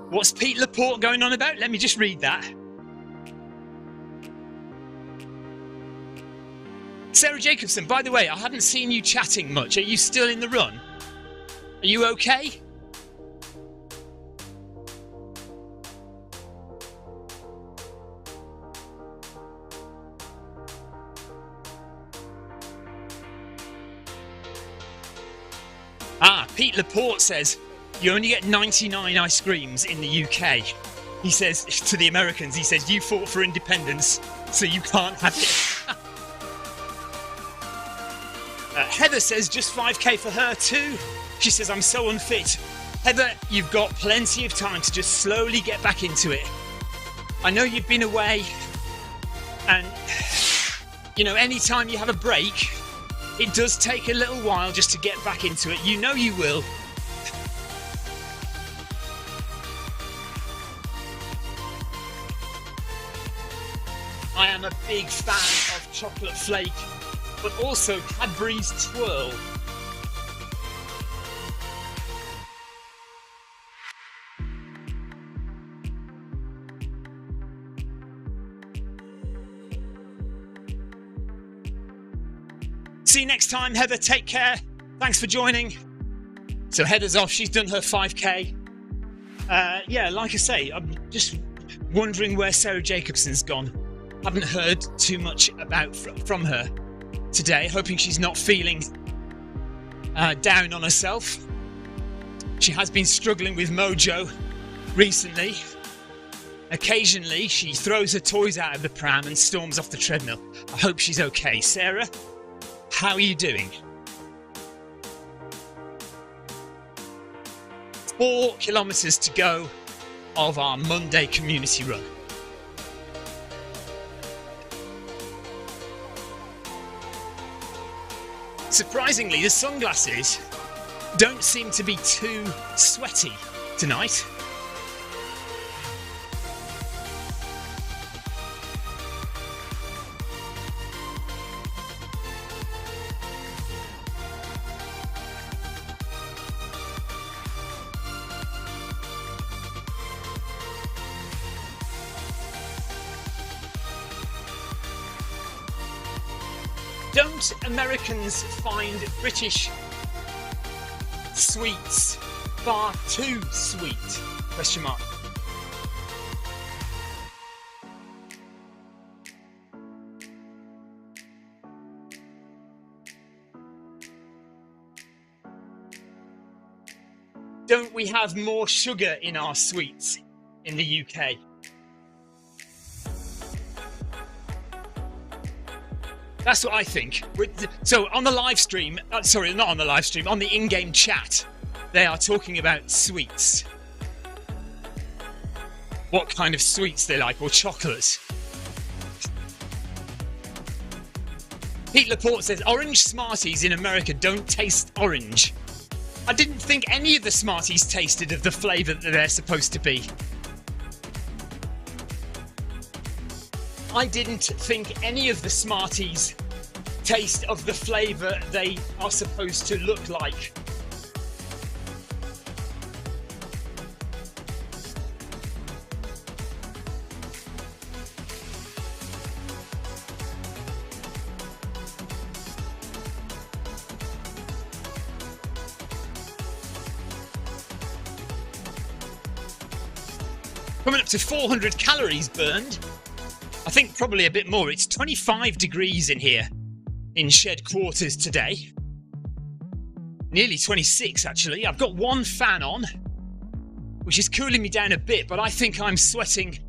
What's Pete Laporte going on about? Let me just read that. Sarah Jacobson, by the way, I haven't seen you chatting much. Are you still in the run? Are you okay? Pete Laporte says, you only get 99 ice creams in the UK. He says to the Americans, he says, you fought for independence, so you can't have it. Heather says just 5k for her too. She says, I'm so unfit. Heather, you've got plenty of time to just slowly get back into it. I know you've been away, and you know, anytime you have a break, it does take a little while just to get back into it. You know you will. I am a big fan of chocolate flake, but also Cadbury's Twirl. See you next time, Heather. Take care. Thanks for joining. So Heather's off. She's done her 5k. Yeah, like I say, I'm just wondering where Sarah Jacobson's gone. Haven't heard too much from her today. Hoping she's not feeling down on herself. She has been struggling with mojo recently. Occasionally, she throws her toys out of the pram and storms off the treadmill. I hope she's okay. Sarah, how are you doing? 4 kilometres to go of our Monday community run. Surprisingly, the sunglasses don't seem to be too sweaty tonight. Don't Americans find British sweets far too sweet? Question mark. Don't we have more sugar in our sweets in the UK? That's what I think. So on the live stream, sorry, not on the live stream, on the in-game chat, they are talking about sweets. What kind of sweets they like, or chocolates. Pete Laporte says, orange Smarties in America don't taste orange. I didn't think any of the Smarties tasted of the flavour that they're supposed to be. I didn't think any of the Smarties taste of the flavour they are supposed to look like. Coming up to 400 calories burned. I think probably a bit more. It's 25 degrees in here in shed quarters today. Nearly 26 actually. I've got one fan on, which is cooling me down a bit, but I think I'm sweating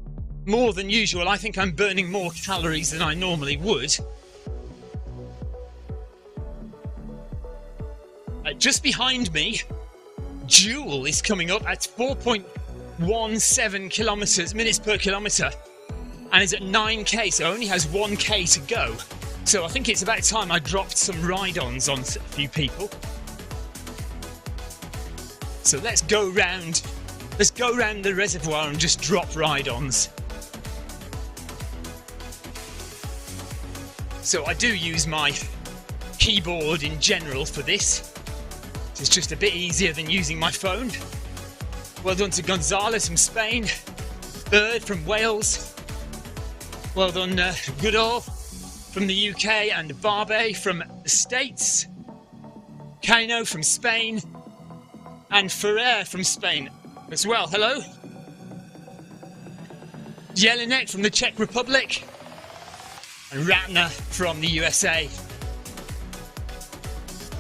more than usual. I think I'm burning more calories than I normally would. Just behind me, Jewel is coming up at 4.17 minutes per kilometre and is at 9k, so only has 1k to go. So I think it's about time I dropped some ride-ons on a few people. So let's go round the reservoir and just drop ride-ons. So I do use my keyboard in general for this. It's just a bit easier than using my phone. Well done to Gonzalez from Spain, Bird from Wales. Well done Goodall from the UK and Barbe from the States. Kano from Spain and Ferrer from Spain as well. Hello. Jelinek from the Czech Republic and Ratner from the USA.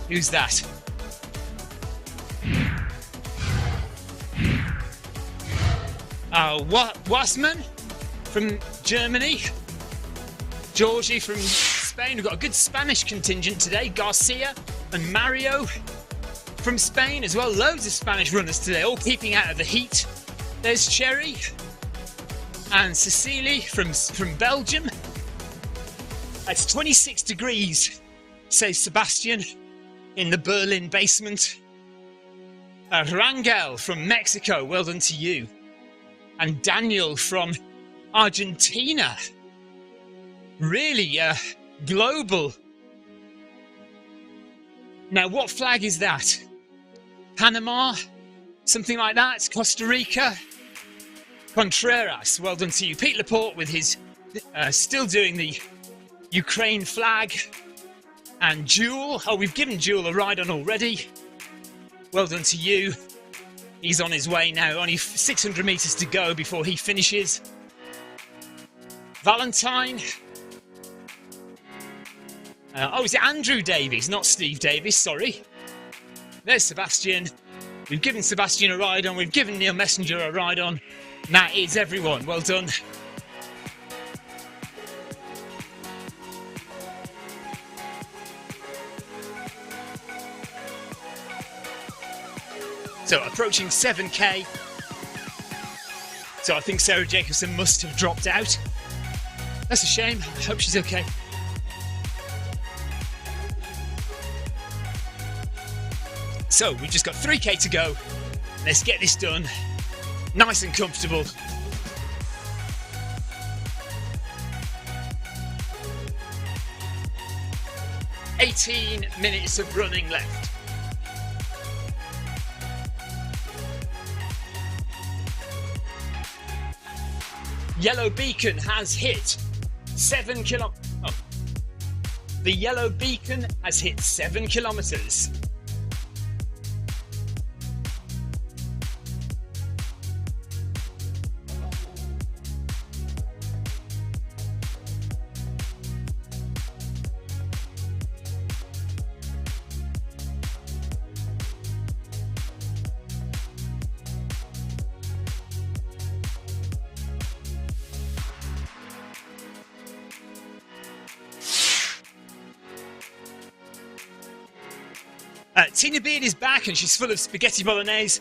Who's that? Wassman from Germany, Georgie from Spain. We've got a good Spanish contingent today. Garcia and Mario from Spain as well. Loads of Spanish runners today, all keeping out of the heat. There's Cherry and Cecily from Belgium. It's 26 degrees, says Sebastian, in the Berlin basement. Rangel from Mexico, well done to you. And Daniel from Argentina. Really global. Now, what flag is that? Panama? Something like that? Costa Rica? Contreras, well done to you. Pete Laporte with his still doing the Ukraine flag. And Jewel. Oh, we've given Jewel a ride on already. Well done to you. He's on his way now, only 600 metres to go before he finishes. Valentine. Is it Andrew Davies, not Steve Davies, sorry. There's Sebastian. We've given Sebastian a ride on, we've given Neil Messenger a ride on. And that is everyone, well done. So approaching 7k. So I think Sarah Jacobson must have dropped out. That's a shame. I hope she's okay. So we've just got 3k to go. Let's get this done. Nice and comfortable. "18 minutes of running left." Yellow beacon has hit 7 kilometres. Oh. The yellow beacon has hit 7 kilometres. Tina Beard is back and she's full of spaghetti bolognese.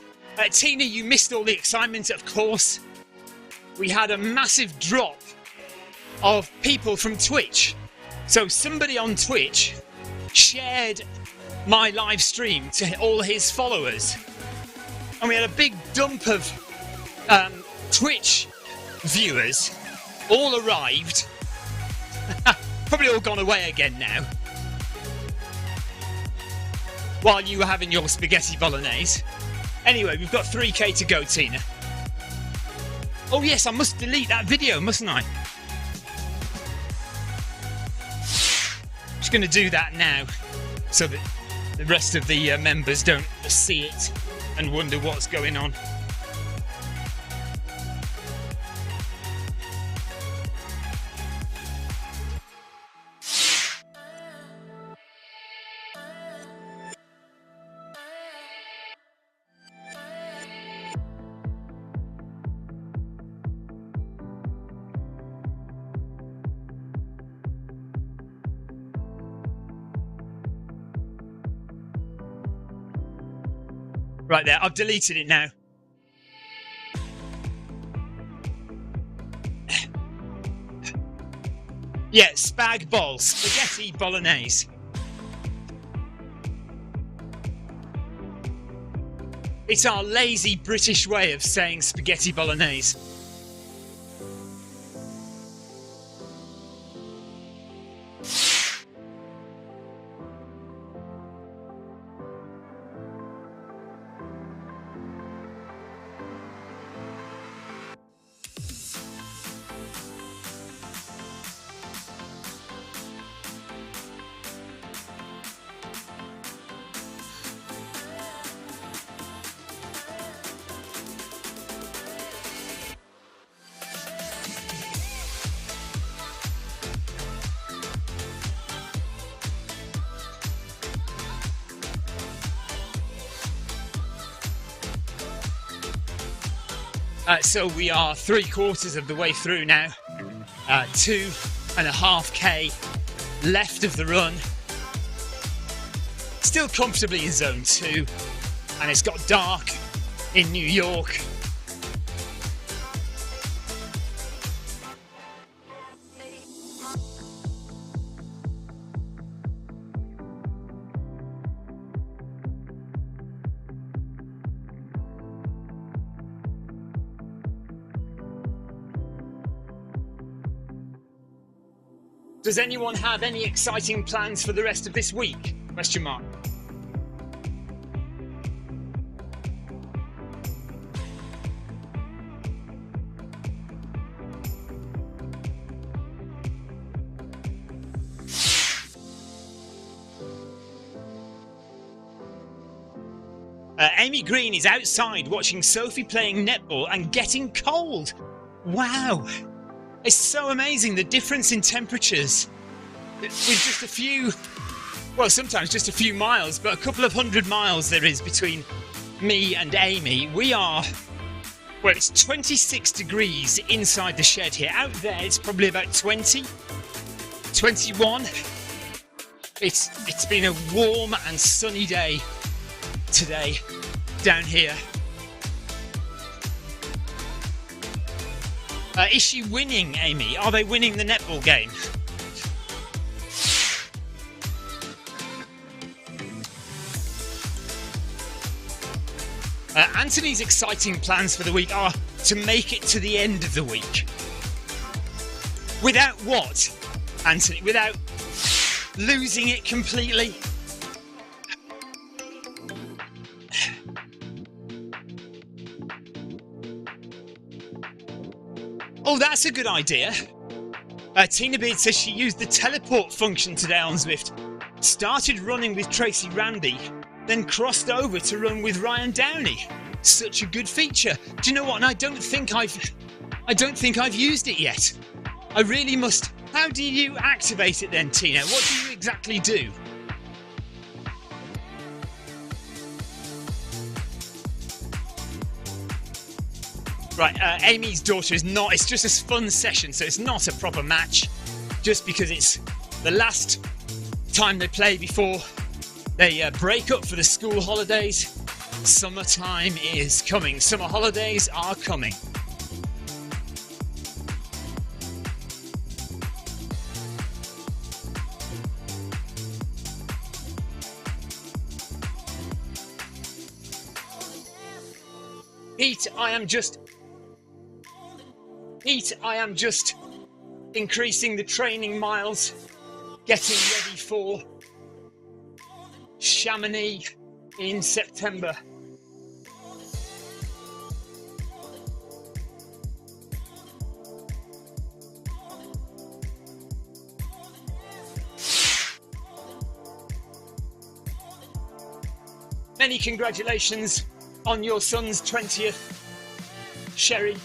Tina, you missed all the excitement, of course. We had a massive drop of people from Twitch. So somebody on Twitch shared my live stream to all his followers. And we had a big dump of Twitch viewers. All arrived. Probably all gone away again now. While you were having your spaghetti bolognese. Anyway, we've got 3k to go, Tina. Oh yes, I must delete that video, mustn't I? Just going to do that now, so that the rest of the members don't see it and wonder what's going on. Right there, I've deleted it now. Yeah, spag bol, spaghetti bolognese. It's our lazy British way of saying spaghetti bolognese. So we are 3/4 of the way through now. 2.5k left of the run. Still comfortably in zone 2, and it's got dark in New York. Does anyone have any exciting plans for the rest of this week? Question mark. Amy Green is outside watching Sophie playing netball and getting cold. Wow. It's so amazing, the difference in temperatures. With just a few, well, sometimes just a few miles, but a couple of 100 miles there is between me and Amy. We are, well, it's 26 degrees inside the shed here. Out there, it's probably about 20, 21. It's been a warm and sunny day today down here. Is she winning, Amy? Are they winning the netball game? Anthony's exciting plans for the week are to make it to the end of the week. Without what, Anthony? Without losing it completely? Oh, that's a good idea. Tina Beard says she used the teleport function today on Zwift. Started running with Tracy Ranby, then crossed over to run with Ryan Downey. Such a good feature. Do you know what? And I don't think I've used it yet. I really must. How do you activate it then, Tina? What do you exactly do? Right, Amy's daughter is not. It's just a fun session, so it's not a proper match. Just because it's the last time they play before they break up for the school holidays. Summertime is coming. Summer holidays are coming. Pete, I am just increasing the training miles, getting ready for Chamonix in September. Many congratulations on your son's 20th, Sherry.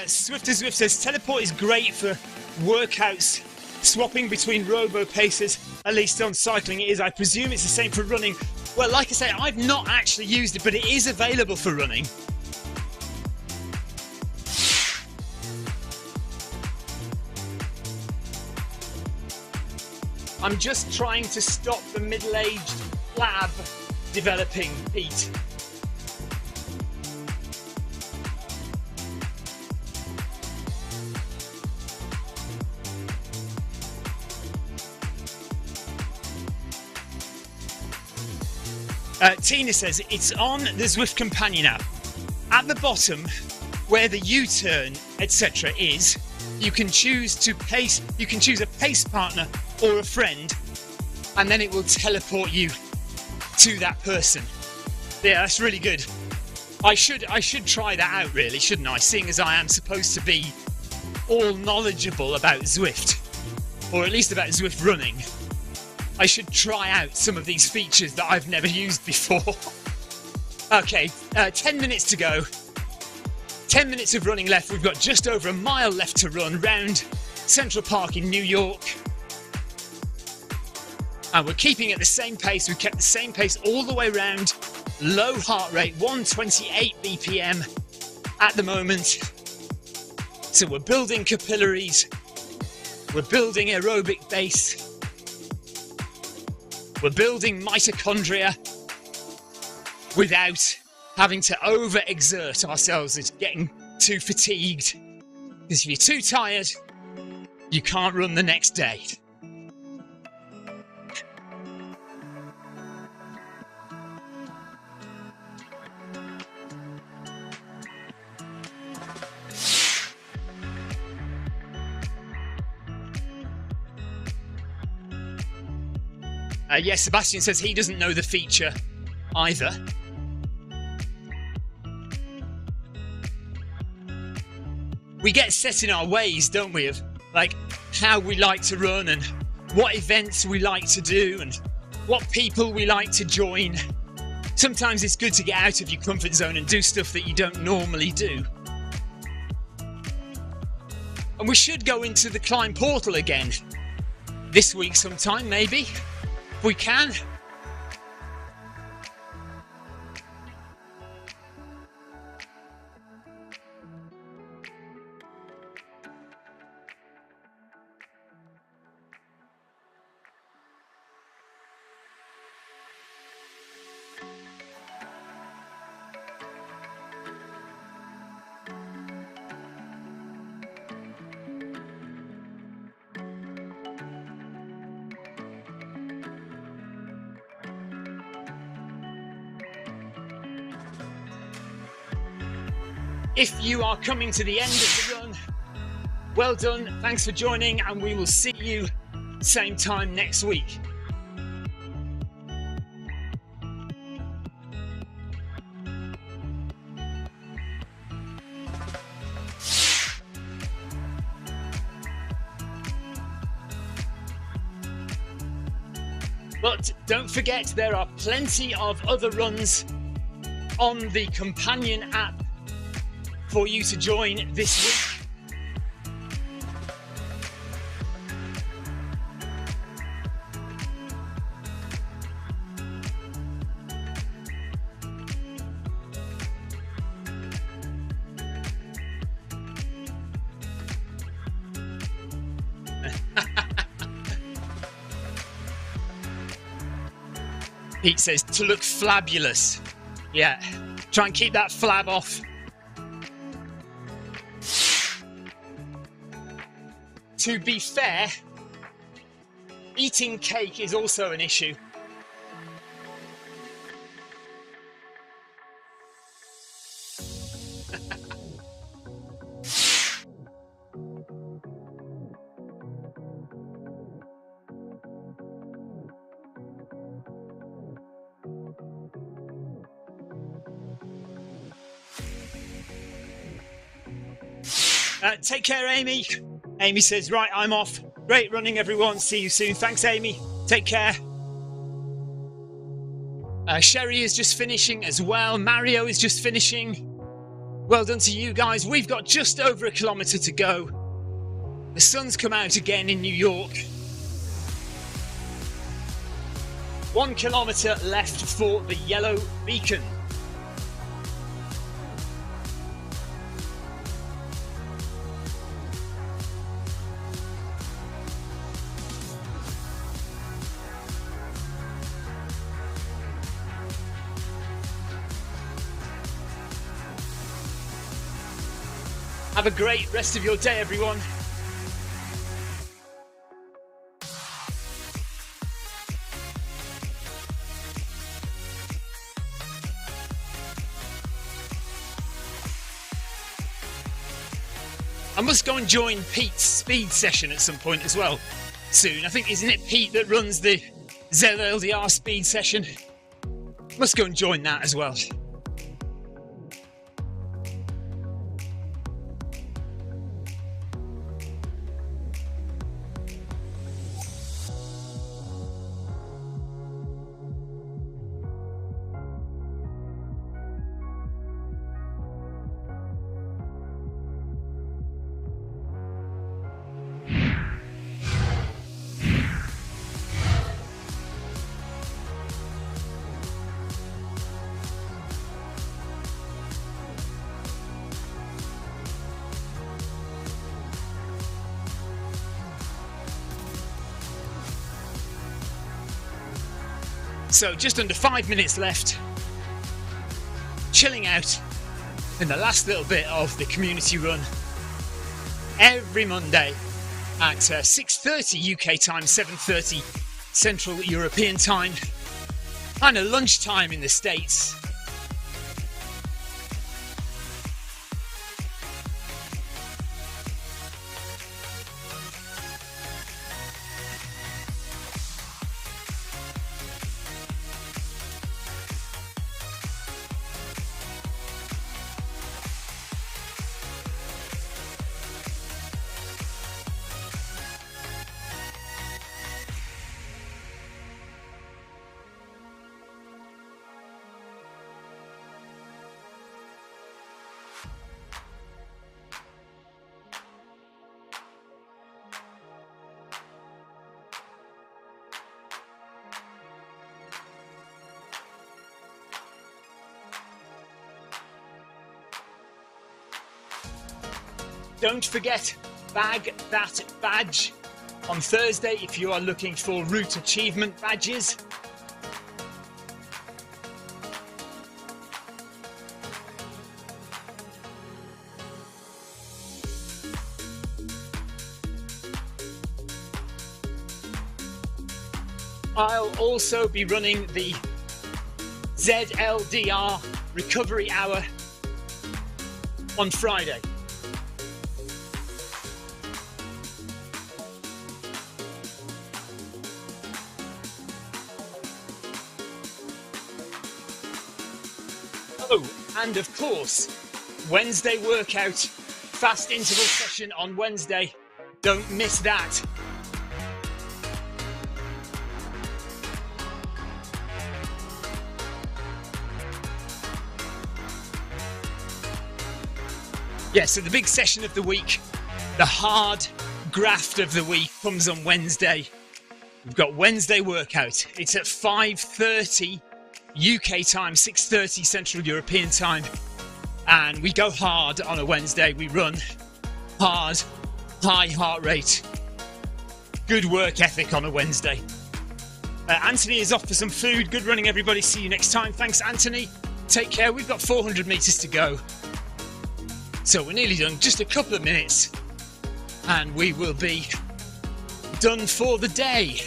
Swifter Zwift says teleport is great for workouts, swapping between robo paces. At least on cycling it is. I presume it's the same for running. Well, like I say, I've not actually used it, but it is available for running. I'm just trying to stop the middle-aged flab developing, Pete. Tina says it's on the Zwift Companion app. At the bottom, where the U-turn, etc. is, you can choose to pace. You can choose a pace partner or a friend, and then it will teleport you to that person. Yeah, that's really good. I should try that out, really, shouldn't I? Seeing as I am supposed to be all knowledgeable about Zwift, or at least about Zwift running. I should try out some of these features that I've never used before. Okay, 10 minutes to go. 10 minutes of running left. We've got just over a mile left to run round Central Park in New York. And we're keeping at the same pace. We've kept the same pace all the way round. Low heart rate, 128 BPM at the moment. So we're building capillaries. We're building aerobic base. We're building mitochondria without having to overexert ourselves and getting too fatigued. Because if you're too tired, you can't run the next day. Yes, Sebastian says he doesn't know the feature either. We get set in our ways, don't we, of like how we like to run and what events we like to do and what people we like to join. Sometimes it's good to get out of your comfort zone and do stuff that you don't normally do. And we should go into the Climb portal again this week sometime, maybe. If we can. If you are coming to the end of the run, well done, thanks for joining, and we will see you same time next week. But don't forget, there are plenty of other runs on the companion app for you to join this week. Pete says to look flabulous. Yeah, try and keep that flab off. To be fair, eating cake is also an issue. Take care, Amy. Amy says, right, I'm off. Great running, everyone. See you soon. Thanks, Amy. Take care. Sherry is just finishing as well. Mario is just finishing. Well done to you guys. We've got just over a kilometre to go. The sun's come out again in New York. 1 kilometre left for the yellow beacon. Have a great rest of your day, everyone. I must go and join Pete's speed session at some point as well soon. I think, isn't it Pete that runs the ZLDR speed session? Must go and join that as well. So just under 5 minutes left, chilling out in the last little bit of the community run every Monday at 6:30 UK time, 7:30 Central European time, and a lunchtime in the States. Don't forget, bag that badge on Thursday if you are looking for route achievement badges. I'll also be running the ZLDR recovery hour on Friday. Oh, and of course, Wednesday workout, fast interval session on Wednesday. Don't miss that. Yeah, so the big session of the week, the hard graft of the week comes on Wednesday. We've got Wednesday workout. It's at 5:30 UK time, 6:30 Central European time. And we go hard on a Wednesday. We run hard, high heart rate, good work ethic on a Wednesday. Anthony is off for some food. Good running, everybody. See you next time. Thanks, Anthony. Take care. We've got 400 meters to go. So we're nearly done. Just a couple of minutes and we will be done for the day.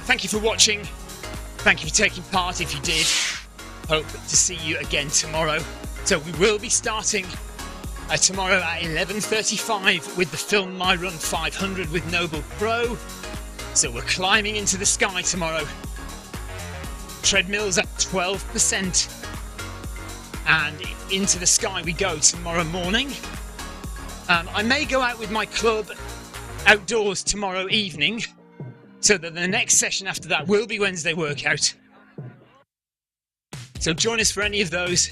Thank you for watching. Thank you for taking part if you did. Hope to see you again tomorrow. So we will be starting tomorrow at 11:35 with the Film My Run 500 with Noble Pro. So we're climbing into the sky tomorrow. Treadmills at 12%. And into the sky we go tomorrow morning. I may go out with my club outdoors tomorrow evening. So that the next session after that will be Wednesday workout. So join us for any of those.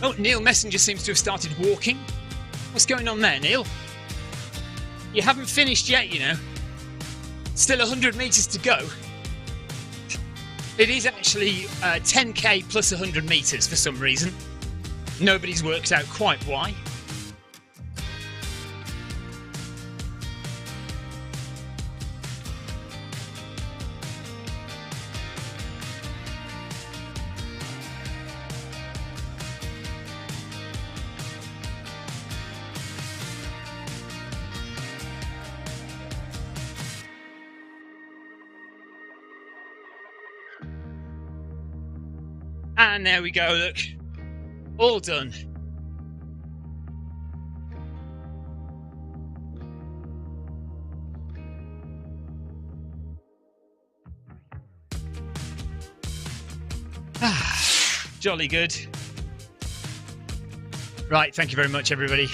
Oh, Neil Messenger seems to have started walking. What's going on there, Neil? You haven't finished yet, you know. Still 100 meters to go. It is actually 10k plus 100 meters for some reason. Nobody's worked out quite why. And there we go, look. All done. Jolly good. Right, thank you very much, everybody.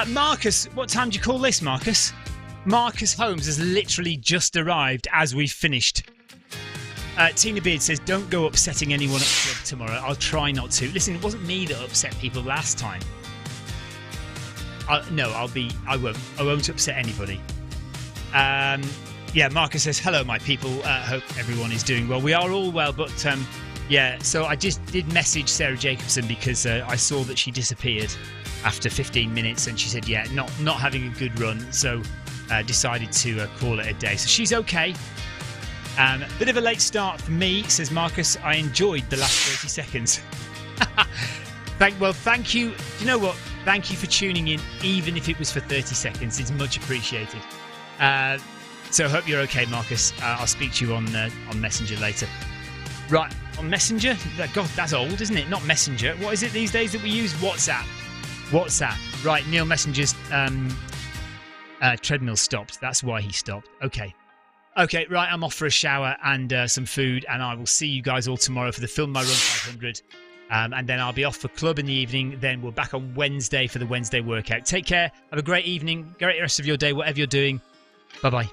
Marcus, what time do you call this, Marcus? Marcus Holmes has literally just arrived as we've finished. Tina Beard says, don't go upsetting anyone at the club tomorrow. I'll try not to. Listen, it wasn't me that upset people last time. No, I won't upset anybody. Yeah, Marcus says, hello, my people. Hope everyone is doing well. We are all well, but yeah, so I just did message Sarah Jacobson because I saw that she disappeared after 15 minutes and she said, yeah, not having a good run. So decided to call it a day. So she's okay. Bit of a late start for me, says Marcus. I enjoyed the last 30 seconds. Thank you. Do you know what? Thank you for tuning in, even if it was for 30 seconds. It's much appreciated. So I hope you're okay, Marcus. I'll speak to you on Messenger later. Right, on Messenger? God, that's old, isn't it? Not Messenger. What is it these days that we use? WhatsApp. Right, Neil Messenger's treadmill stopped. That's why he stopped. Okay. Okay, right, I'm off for a shower and some food, and I will see you guys all tomorrow for the Film My Run 500. And then I'll be off for club in the evening. Then we're back on Wednesday for the Wednesday workout. Take care. Have a great evening. Great rest of your day, whatever you're doing. Bye-bye.